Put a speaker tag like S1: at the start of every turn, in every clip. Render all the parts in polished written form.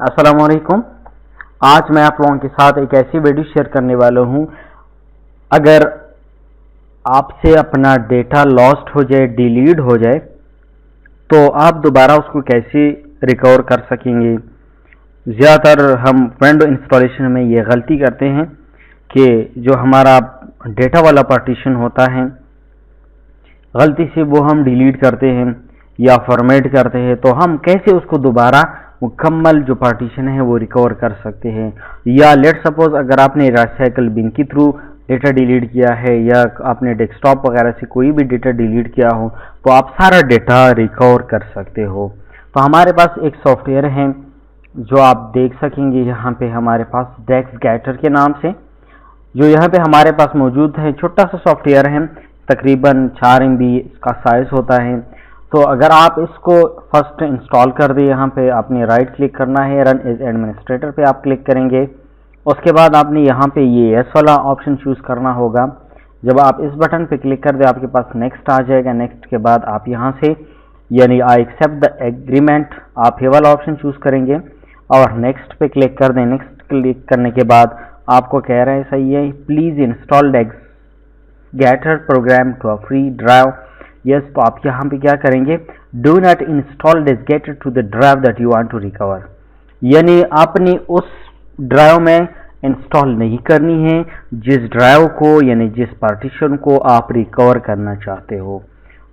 S1: अस्सलामुअलैकुम। आज मैं आप लोगों के साथ एक ऐसी वीडियो शेयर करने वाला हूं, अगर आपसे अपना डेटा लॉस्ट हो जाए, डिलीट हो जाए, तो आप दोबारा उसको कैसे रिकवर कर सकेंगे। ज़्यादातर हम विंडो इंस्टॉलेशन में ये गलती करते हैं कि जो हमारा डेटा वाला पार्टीशन होता है, गलती से वो हम डिलीट करते हैं या फॉर्मेट करते हैं, तो हम कैसे उसको दोबारा मुकम्मल जो पार्टीशन है वो रिकवर कर सकते हैं। या लेट सपोज अगर आपने रिसाइकल बिन के थ्रू डेटा डिलीट किया है या आपने डेस्कटॉप वगैरह से कोई भी डेटा डिलीट किया हो, तो आप सारा डेटा रिकवर कर सकते हो। तो हमारे पास एक सॉफ्टवेयर है जो आप देख सकेंगे यहाँ पे हमारे पास डेस्कगेटर के नाम से, जो यहाँ पे हमारे पास मौजूद है। छोटा सा सॉफ्टवेयर है, तकरीबन 4 MB इसका साइज होता है। तो अगर आप इसको फर्स्ट इंस्टॉल कर दें, यहाँ पे आपने राइट क्लिक करना है, रन एज एडमिनिस्ट्रेटर पे आप क्लिक करेंगे। उसके बाद आपने यहाँ पे ये यस वाला ऑप्शन चूज करना होगा। जब आप इस बटन पे क्लिक कर दे, आपके पास नेक्स्ट आ जाएगा। नेक्स्ट के बाद आप यहाँ से यानी आई एक्सेप्ट द एग्रीमेंट, आप ये वाला ऑप्शन चूज करेंगे और नेक्स्ट पे क्लिक कर दें। नेक्स्ट क्लिक करने के बाद आपको कह रहा है सही है, please install DeskGator program to a free drive. Yes, तो आप यहाँ पे क्या करेंगे, do not install DeskGator to the drive that you want to recover, यानी आपने उस ड्राइव में इंस्टॉल नहीं करनी है जिस ड्राइव को यानी जिस पार्टीशन को आप रिकवर करना चाहते हो।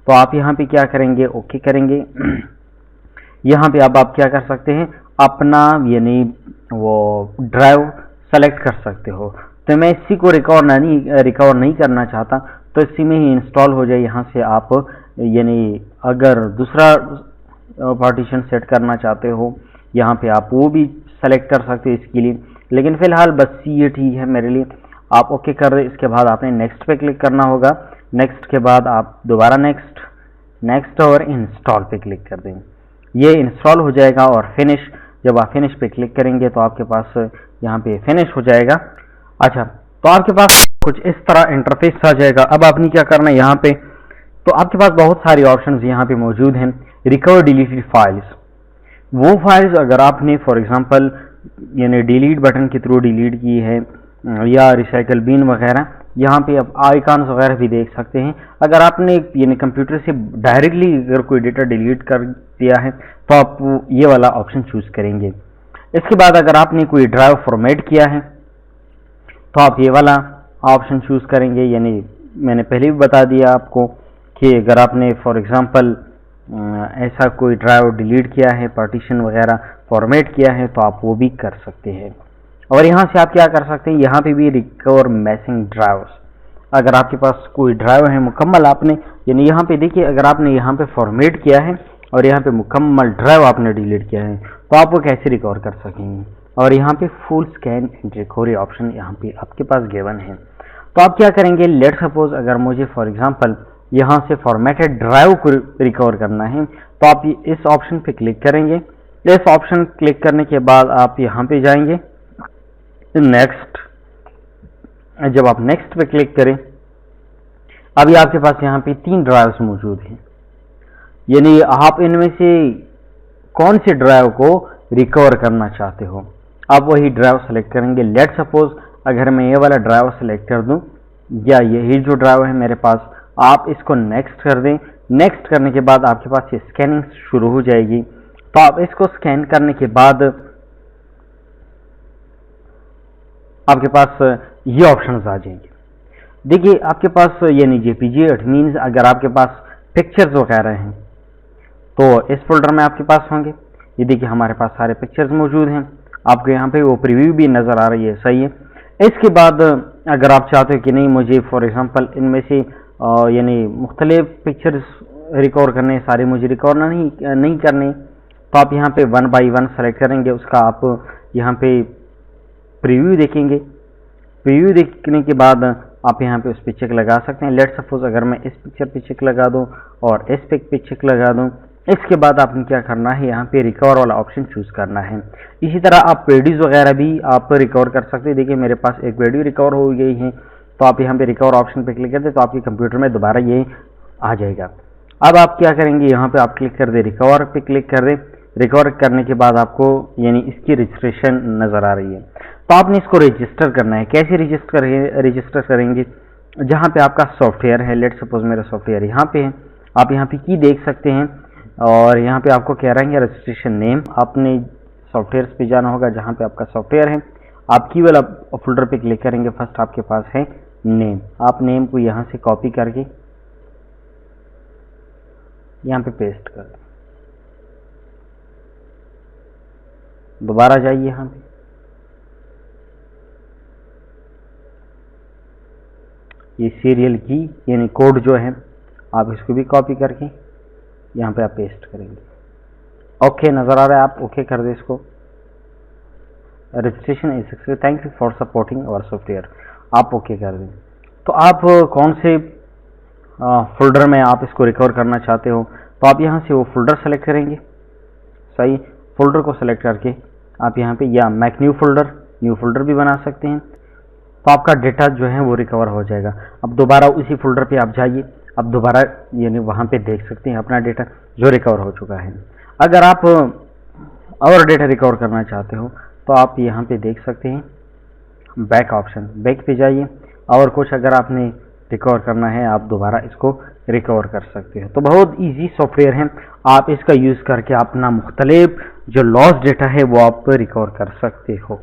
S1: तो आप यहाँ पे क्या करेंगे, ओके करेंगे। यहाँ पे अब आप क्या कर सकते हैं, अपना यानी वो ड्राइव सेलेक्ट कर सकते हो। तो मैं इसी को रिकवर नहीं करना चाहता, तो इसी में ही इंस्टॉल हो जाए। यहाँ से आप यानी अगर दूसरा पार्टीशन सेट करना चाहते हो, यहाँ पे आप वो भी सेलेक्ट कर सकते हो इसके लिए, लेकिन फिलहाल बस ये ठीक है मेरे लिए। आप ओके कर दे। इसके बाद आपने नेक्स्ट पे क्लिक करना होगा। नेक्स्ट के बाद आप दोबारा नेक्स्ट और इंस्टॉल पे क्लिक कर दें। ये इंस्टॉल हो जाएगा और फिनिश, जब आप फिनिश पे क्लिक करेंगे तो आपके पास यहाँ पे फिनिश हो जाएगा। अच्छा, तो आपके पास कुछ इस तरह इंटरफेस आ जाएगा। अब आपने क्या करना है, यहाँ पे तो आपके पास बहुत सारी ऑप्शंस यहाँ पे मौजूद हैं। रिकवर डिलीटेड फाइल्स, वो फाइल्स अगर आपने फॉर एग्जांपल यानी डिलीट बटन के थ्रू डिलीट की है या रिसाइकल बिन वगैरह, यहाँ पे आप आइकॉन्स वगैरह भी देख सकते हैं। अगर आपने यानी कंप्यूटर से डायरेक्टली अगर कोई डेटा डिलीट कर दिया है तो आप ये वाला ऑप्शन चूज करेंगे। इसके बाद अगर आपने कोई ड्राइव फॉर्मेट किया है तो आप ये वाला ऑप्शन चूज करेंगे। यानी मैंने पहले भी बता दिया आपको कि अगर आपने फॉर एग्जांपल ऐसा कोई ड्राइव डिलीट किया है, पार्टीशन वगैरह फॉर्मेट किया है, तो आप वो भी कर सकते हैं। और यहाँ से आप क्या कर सकते हैं, यहाँ पे भी रिकवर मिसिंग ड्राइव्स, अगर आपके पास कोई ड्राइव है मुकम्मल आपने यानी यहाँ पे देखिए, अगर आपने यहाँ पे फॉर्मेट किया है और यहाँ पे मुकम्मल ड्राइव आपने डिलीट किया है, तो आप वो कैसे रिकवर कर सकेंगे। और यहाँ पे full scan and recovery option यहाँ पे आपके पास गिवन है। तो आप क्या करेंगे, लेट सपोज अगर मुझे फॉर एग्जांपल यहाँ से फॉर्मेटेड ड्राइव को रिकवर करना है, तो आप इस ऑप्शन पे क्लिक करेंगे। इस ऑप्शन क्लिक करने के बाद आप यहाँ पे जाएंगे नेक्स्ट। जब आप नेक्स्ट पे क्लिक करें, अभी आपके पास यहाँ पे 3 ड्राइव्स मौजूद हैं, यानी आप इनमें से कौन से ड्राइव को रिकवर करना चाहते हो, आप वही ड्राइव सेलेक्ट करेंगे। लेट सपोज अगर मैं ये वाला ड्राइव सेलेक्ट कर दूं, या यही जो ड्राइव है मेरे पास, आप इसको नेक्स्ट कर दें। नेक्स्ट करने के बाद आपके पास ये स्कैनिंग शुरू हो जाएगी। तो आप इसको स्कैन करने के बाद आपके पास ये ऑप्शंस आ जाएंगे। देखिए आपके पास यानी जेपीजी, इट मीन्स अगर आपके पास पिक्चर्स वगैरह हैं तो इस फोल्डर में आपके पास होंगे। ये देखिए हमारे पास सारे पिक्चर्स मौजूद हैं, आपको यहाँ पे वो प्रीव्यू भी नज़र आ रही है, सही है। इसके बाद अगर आप चाहते हो कि नहीं मुझे फॉर एग्जांपल इनमें से यानी मुख्तलिफ पिक्चर्स रिकवर करने, सारे मुझे रिकवर नहीं करने, तो आप यहाँ पे 1 बाई 1 सेलेक्ट करेंगे। उसका आप यहाँ पे प्रीव्यू देखेंगे। प्रीव्यू देखने के बाद आप यहाँ पे उस पे चेक लगा सकते हैं। लेट सपोज अगर मैं इस पिक्चर पे चेक लगा दूँ और इस पिक पे चेक लगा दूँ, इसके बाद आपने क्या करना है, यहाँ पे रिकवर वाला ऑप्शन चूज करना है। इसी तरह आप वीडियोज वगैरह भी आप रिकवर कर सकते हैं। देखिए मेरे पास एक वीडियो रिकवर हो गई है, तो आप यहाँ पे रिकवर ऑप्शन पे क्लिक करते तो आपके कंप्यूटर में दोबारा ये आ जाएगा। अब आप क्या करेंगे, यहाँ पे आप क्लिक कर दे, रिकवर पे क्लिक कर दे। रिकवर करने के बाद आपको यानी इसकी रजिस्ट्रेशन नज़र आ रही है। तो आपने इसको रजिस्टर करना है। कैसे रजिस्टर करेंगे? जहाँ पे आपका सॉफ्टवेयर है, लेट सपोज मेरा सॉफ्टवेयर यहाँ पे है, आप यहाँ पे की देख सकते हैं और यहाँ पे आपको कह रहा है रजिस्ट्रेशन नेम। आपने सॉफ्टवेयर पे जाना होगा जहाँ पे आपका सॉफ्टवेयर है, आप की वाला फोल्डर पे क्लिक करेंगे। फर्स्ट आपके पास है नेम, आप नेम को यहाँ से कॉपी करके यहाँ पे पेस्ट कर दें। दोबारा जाइए यहाँ पे, ये सीरियल की यानी कोड जो है आप इसको भी कॉपी करके यहाँ पे आप पेस्ट करेंगे। ओके नज़र आ रहा है, आप ओके कर दें इसको। Registration is successful, thank you for supporting our software, आप ओके कर दें। तो आप कौन से फोल्डर में आप इसको रिकवर करना चाहते हो, तो आप यहाँ से वो फोल्डर सेलेक्ट करेंगे। सही, फोल्डर को सेलेक्ट करके आप यहाँ पे या मैक न्यू फोल्डर भी बना सकते हैं। तो आपका डेटा जो है वो रिकवर हो जाएगा। अब दोबारा उसी फोल्डर पे आप जाइए, अब दोबारा यानी वहाँ पे देख सकते हैं अपना डेटा जो रिकवर हो चुका है। अगर आप और डेटा रिकवर करना चाहते हो तो आप यहाँ पे देख सकते हैं बैक ऑप्शन, बैक पे जाइए और कुछ अगर आपने रिकवर करना है आप दोबारा इसको रिकवर कर सकते हो। तो बहुत इजी सॉफ्टवेयर है, आप इसका यूज़ करके अपना मुख्तलिफ जो लॉस डेटा है वो आप रिकवर कर सकते हो।